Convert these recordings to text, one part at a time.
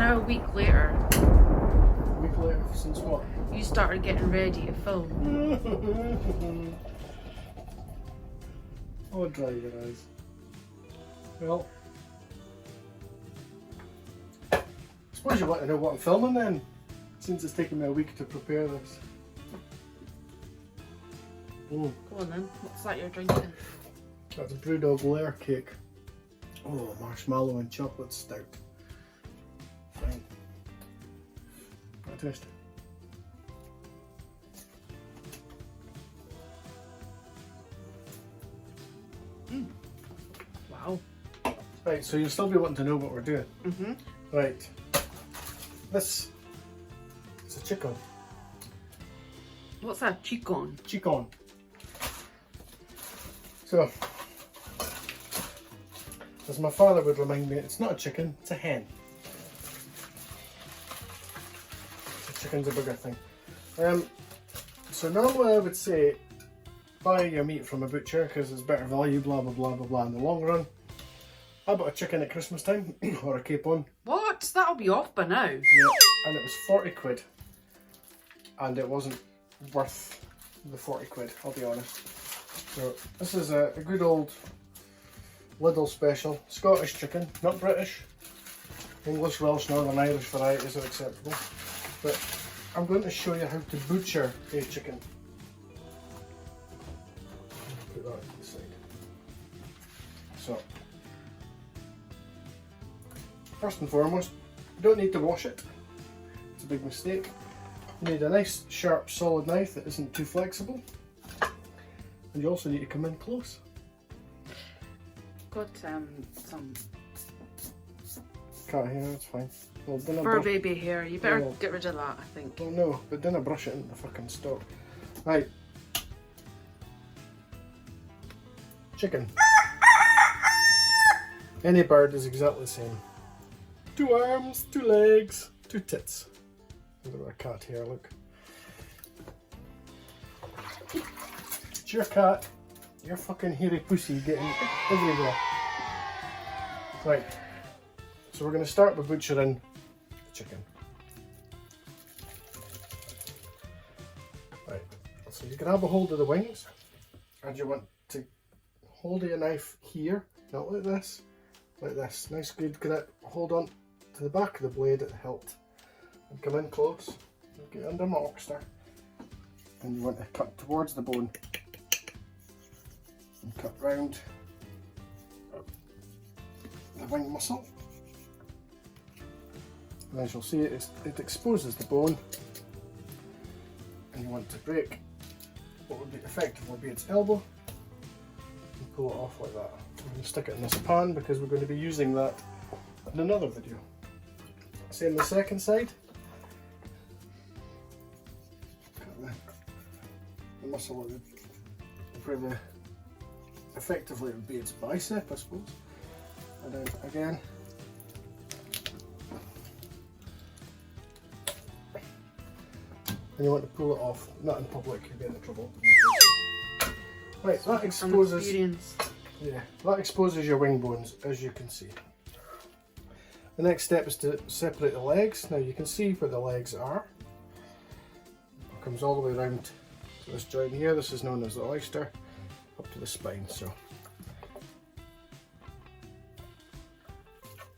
now a week later. A week later since what? You started getting ready to film. Oh, dry your eyes. Well, I suppose you want to know what I'm filming then, since it's taken me a week to prepare this. Go on then, what's that you're drinking? That's a Brewdog layer cake. Oh, marshmallow and chocolate stout. Fine. Got a taste. Wow. Right, so you'll still be wanting to know what we're doing. Right. This is a chicken. What's that? Chicken? Chicken. So, as my father would remind me, it's not a chicken, it's a hen. So chicken's a bigger thing. So normally I would say buy your meat from a butcher because it's better value, blah blah blah blah blah in the long run. I bought a chicken at Christmas time, or a capon. What? That'll be off by now. Yeah, and it was 40 quid. And it wasn't worth the 40 quid, I'll be honest. So this is a good old Lidl special, Scottish chicken, not British. English, Welsh, Northern Irish varieties are acceptable. But I'm going to show you how to butcher a chicken. Put that to the side. So, first and foremost, you don't need to wash it. It's a big mistake. You need a nice, sharp, solid knife that isn't too flexible. And you also need to come in close. Got some Cat hair, that's fine. Well, fur baby hair. You better Oh. get rid of that, I think. Well, no, but then I brush it into the fucking stock. Right. Chicken. Any bird is exactly the same. 2 arms, 2 legs, 2 tits. Look at that cat hair, look. It's your cat, your fucking hairy pussy getting everywhere. Right, so we're going to start by butchering the chicken. Right, so you grab a hold of the wings and you want to hold your knife here, not like this, like this. Nice good grip, hold on to the back of the blade at the hilt and come in close, get under my oxter, and you want to cut towards the bone and cut round the wing muscle. And as you'll see, it exposes the bone, and you want to break what would be effectively be its elbow and pull it off like that. We're going to stick it in this pan because we're going to be using that in another video. Same the second side. Cut the muscle of the effectively it would be its bicep, I suppose. And then again, and you want to pull it off, not in public, you get in trouble. Right, that exposes, yeah, that exposes your wing bones, as you can see. The next step is to separate the legs. Now you can see where the legs are. It comes all the way around to this joint here. This is known as the oyster, up to the spine. So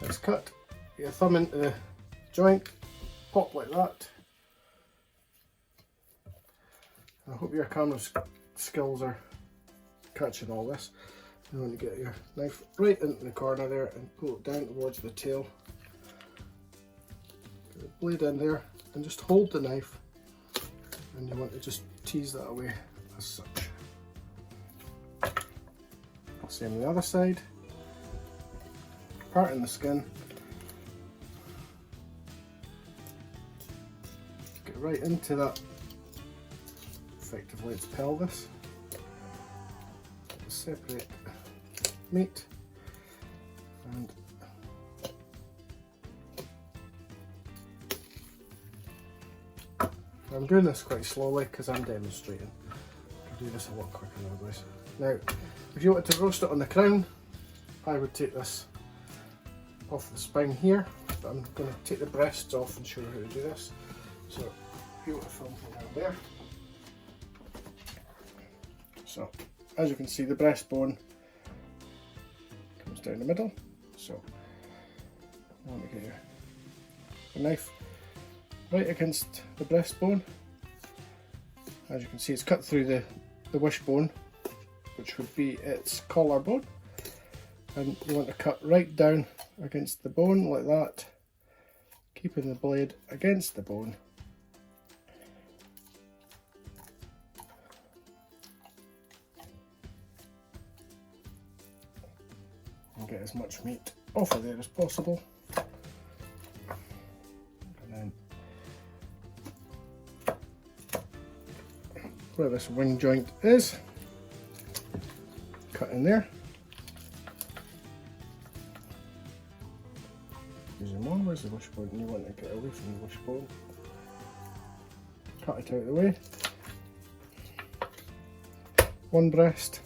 let's cut. Get your thumb into the joint, pop like that. I hope your camera skills are catching all this. You want to get your knife right into the corner there and pull it down towards the tail. Get the blade in there and just hold the knife, and you want to just tease that away as such. Same on the other side. Parting the skin. Get right into that, effectively its pelvis. Separate meat, and I'm doing this quite slowly because I'm demonstrating. I can do this a lot quicker nowadays. Now, if you wanted to roast it on the crown, I would take this off the spine here, but I'm going to take the breasts off and show you how to do this. So if you want to film from down there. So as you can see, the breastbone comes down the middle. So I want to get your knife right against the breastbone. As you can see, it's cut through the wishbone, which would be its collarbone, and you want to cut right down against the bone like that, keeping the blade against the bone. And get as much meat off of there as possible. And then where this wing joint is, cut in there. Using more, where's the wishbone? You want to get away from the wishbone. Cut it out of the way. One breast.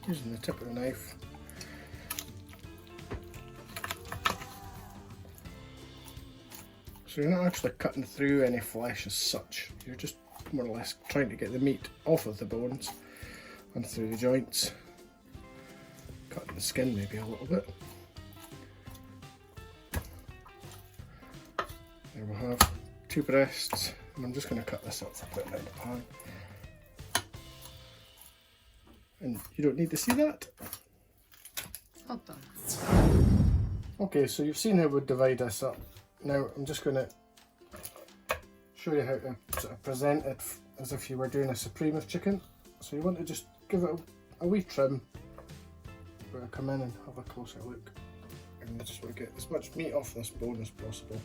Using the tip of the knife. So you're not actually cutting through any flesh as such, you're just more or less trying to get the meat off of the bones and through the joints. Cutting the skin maybe a little bit. There we have 2 breasts, and I'm just going to cut this up for putting it in the pan. And you don't need to see that. Well done. Okay, so you've seen how we divide this up. Now I'm just going to show you how to sort of present it as if you were doing a supreme of chicken. So you want to just give it a wee trim. We're going to come in and have a closer look. And I just want to get as much meat off this bone as possible.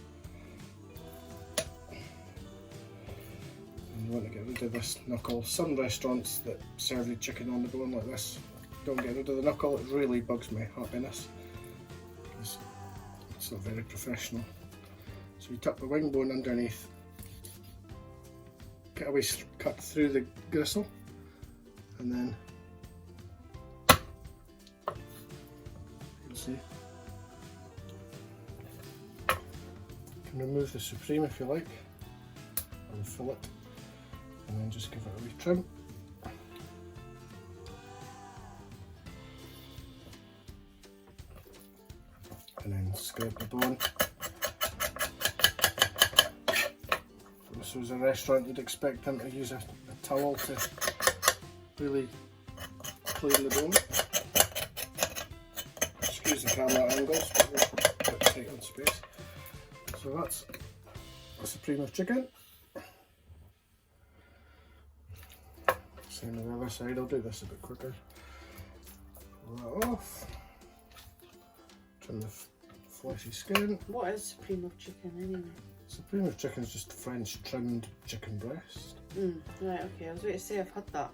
And you want to get rid of this knuckle. Some restaurants that serve the chicken on the bone like this don't get rid of the knuckle. It really bugs my happiness, because it's not very professional. So you tuck the wing bone underneath, get a wee cut through the gristle, and then you'll see you can remove the supreme if you like, or the fillet, and then just give it a wee trim. And then scrape the bone. If this was a restaurant, you'd expect them to use a towel to really clean the bone. Excuse the camera angles, but we're a bit tight on space. So that's a supreme of chicken. Same on the other side, I'll do this a bit quicker. Pull that off. Trim the fleshy skin. What is supreme of chicken anyway? Supreme of chicken is just French trimmed chicken breast. Right, okay, I was going to say I've had that.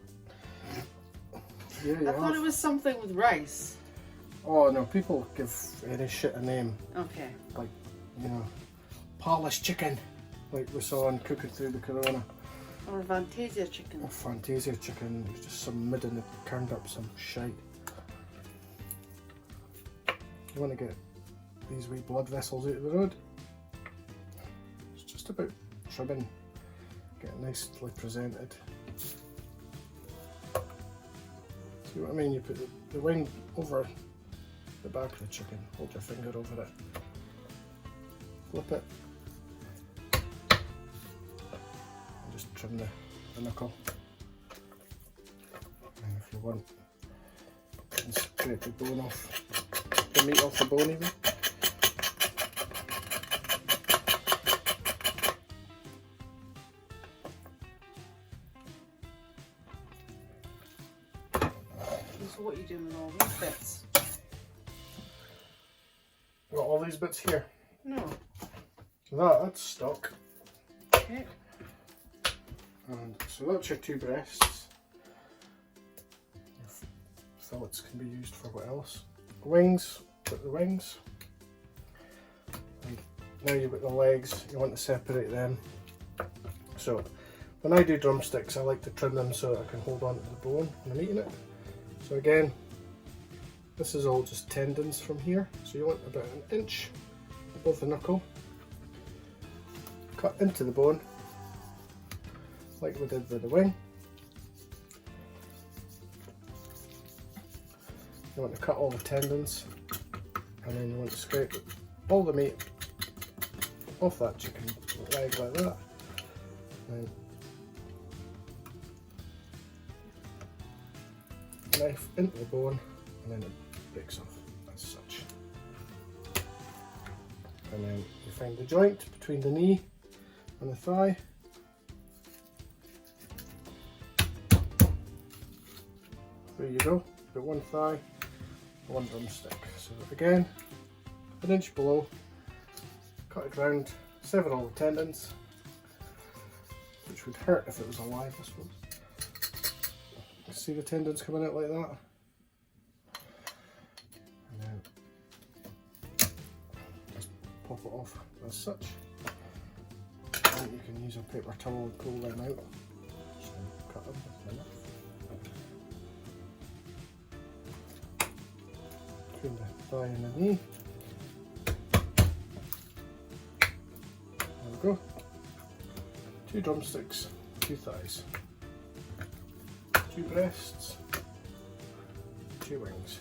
Yeah, you I thought it was something with rice. Oh no, people give any shit a name. Okay. Like, you know, Polish chicken, like we saw on Cooking Through the Corona. Or Fantasia chicken. Or Fantasia chicken, it was just some midden that turned up some shite. You want to get these wee blood vessels out of the road. It's just about trimming, getting nicely presented. See what I mean? You put the wing over the back of the chicken, hold your finger over it, flip it, and just trim the knuckle. And if you want, you can scrape the bone off. The meat off the bone even. So what are you doing with all these bits? Got all these bits here. No. So that's stock. Okay. And so that's your 2 breasts. Your fillets can be used for what else? Wings, put the wings. Now you've got the legs, you want to separate them. So when I do drumsticks, I like to trim them so that I can hold on to the bone when I'm eating it. So again, this is all just tendons from here. So you want about an inch above the knuckle. Cut into the bone, like we did with the wing. You want to cut all the tendons, and then you want to scrape all the meat off that chicken leg like that. And knife into the bone, and then it breaks off as such. And then you find the joint between the knee and the thigh. There you go, got one thigh, one drumstick. So again, an inch below, cut it round, sever all the tendons, which would hurt if it was alive, I suppose. See the tendons coming out like that? And then just pop it off as such. And you can use a paper towel and pull them out. Just cut them with a knife. Between the thigh and the knee. There we go. 2 drumsticks, 2 thighs, 2 breasts, 2 wings.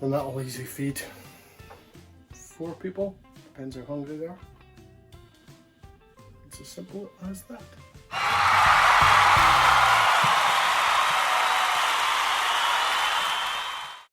And that'll easily feed 4 people, depends how hungry they are. It's as simple as that.